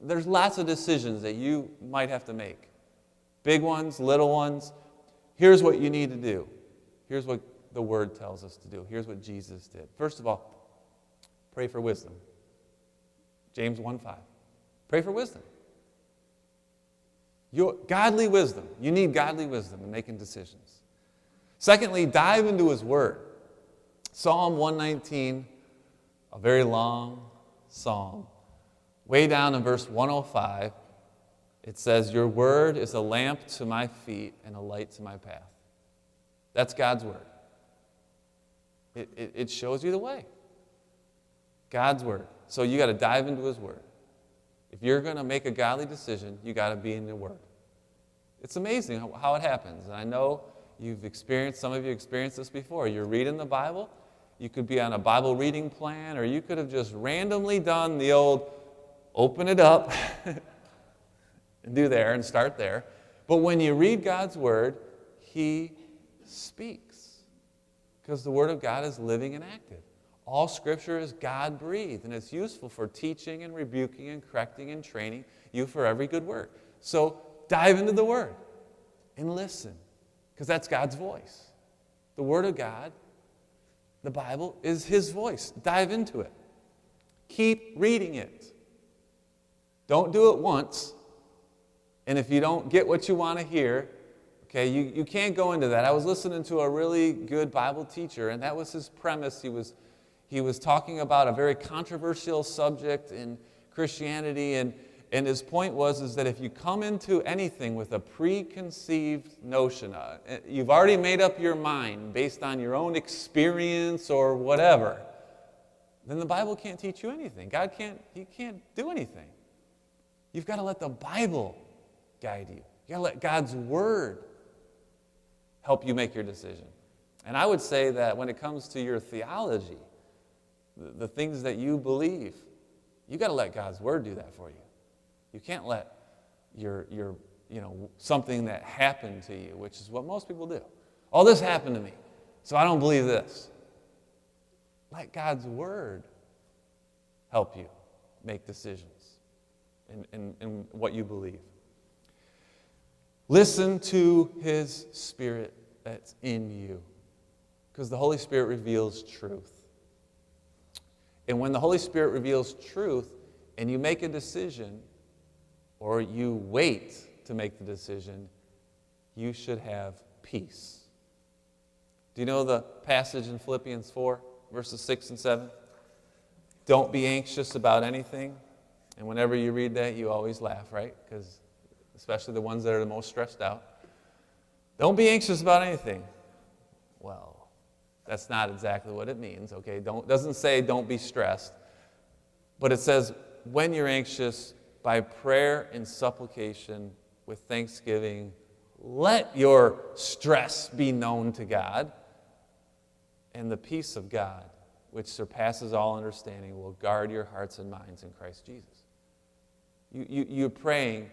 there's lots of decisions that you might have to make. Big ones, little ones. Here's what you need to do. Here's what the Word tells us to do. Here's what Jesus did. First of all, pray for wisdom. James 1:5. Pray for wisdom. Godly wisdom. You need godly wisdom in making decisions. Secondly, dive into His Word. Psalm 119, a very long psalm. Way down in verse 105, it says, "Your word is a lamp to my feet and a light to my path." That's God's Word. It shows you the way. God's Word. So you got to dive into His Word. If you're going to make a godly decision, you got to be in the Word. It's amazing how it happens. And I know some of you experienced this before. You're reading the Bible. You could be on a Bible reading plan, or you could have just randomly done the old open it up and do there and start there. But when you read God's Word, He speaks, because the Word of God is living and active. All Scripture is God-breathed, and it's useful for teaching and rebuking and correcting and training you for every good work. So dive into the Word and listen, because that's God's voice. The Word of God, the Bible, is His voice. Dive into it. Keep reading it. Don't do it once, and if you don't get what you want to hear, okay, you can't go into that. I was listening to a really good Bible teacher, and that was his premise. He was talking about a very controversial subject in Christianity, and his point was that if you come into anything with a preconceived notion, you've already made up your mind based on your own experience or whatever, then the Bible can't teach you anything. He can't do anything. You've got to let the Bible guide you. You've got to let God's Word help you make your decision. And I would say that when it comes to your theology, the things that you believe, you've got to let God's Word do that for you. You can't let your something that happened to you, which is what most people do. Oh, this happened to me, so I don't believe this. Let God's Word help you make decisions in what you believe. Listen to His Spirit that's in you, because the Holy Spirit reveals truth. And when the Holy Spirit reveals truth and you make a decision, or you wait to make the decision, you should have peace. Do you know the passage in Philippians 4, verses 6 and 7? Don't be anxious about anything. And whenever you read that, you always laugh, right? Because especially the ones that are the most stressed out. Don't be anxious about anything. Well, that's not exactly what it means, okay? Doesn't say don't be stressed. But it says when you're anxious, by prayer and supplication with thanksgiving, let your stress be known to God, and the peace of God, which surpasses all understanding, will guard your hearts and minds in Christ Jesus. You're praying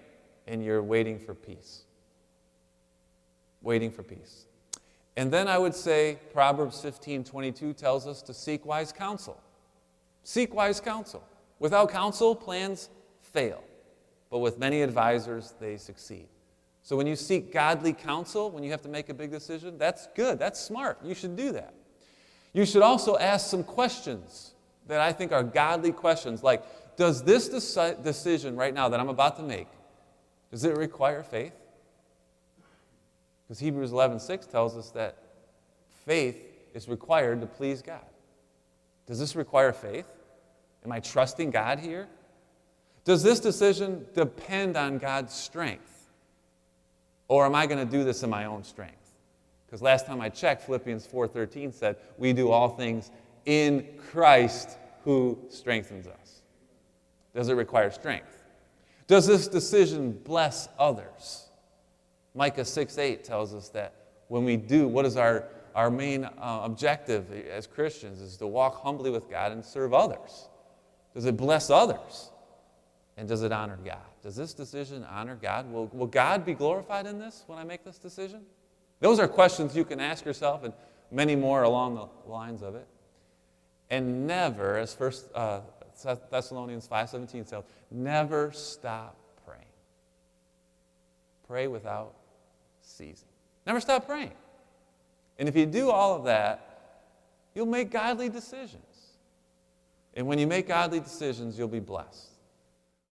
and you're waiting for peace. Waiting for peace. And then I would say Proverbs 15:22 tells us to seek wise counsel. Seek wise counsel. Without counsel, plans fail. But with many advisors, they succeed. So when you seek godly counsel, when you have to make a big decision, that's good. That's smart. You should do that. You should also ask some questions that I think are godly questions, like, does this decision right now that I'm about to make, does it require faith? Because Hebrews 11:6 tells us that faith is required to please God. Does this require faith? Am I trusting God here? Does this decision depend on God's strength? Or am I going to do this in my own strength? Because last time I checked, Philippians 4:13 said, we do all things in Christ who strengthens us. Does it require strength? Does this decision bless others? Micah 6:8 tells us that when we do, what is our main objective as Christians is to walk humbly with God and serve others. Does it bless others? And does it honor God? Does this decision honor God? Will God be glorified in this when I make this decision? Those are questions you can ask yourself, and many more along the lines of it. And never, as 1 Thessalonians 5:17 says, never stop praying. Pray without ceasing. Never stop praying. And if you do all of that, you'll make godly decisions. And when you make godly decisions, you'll be blessed.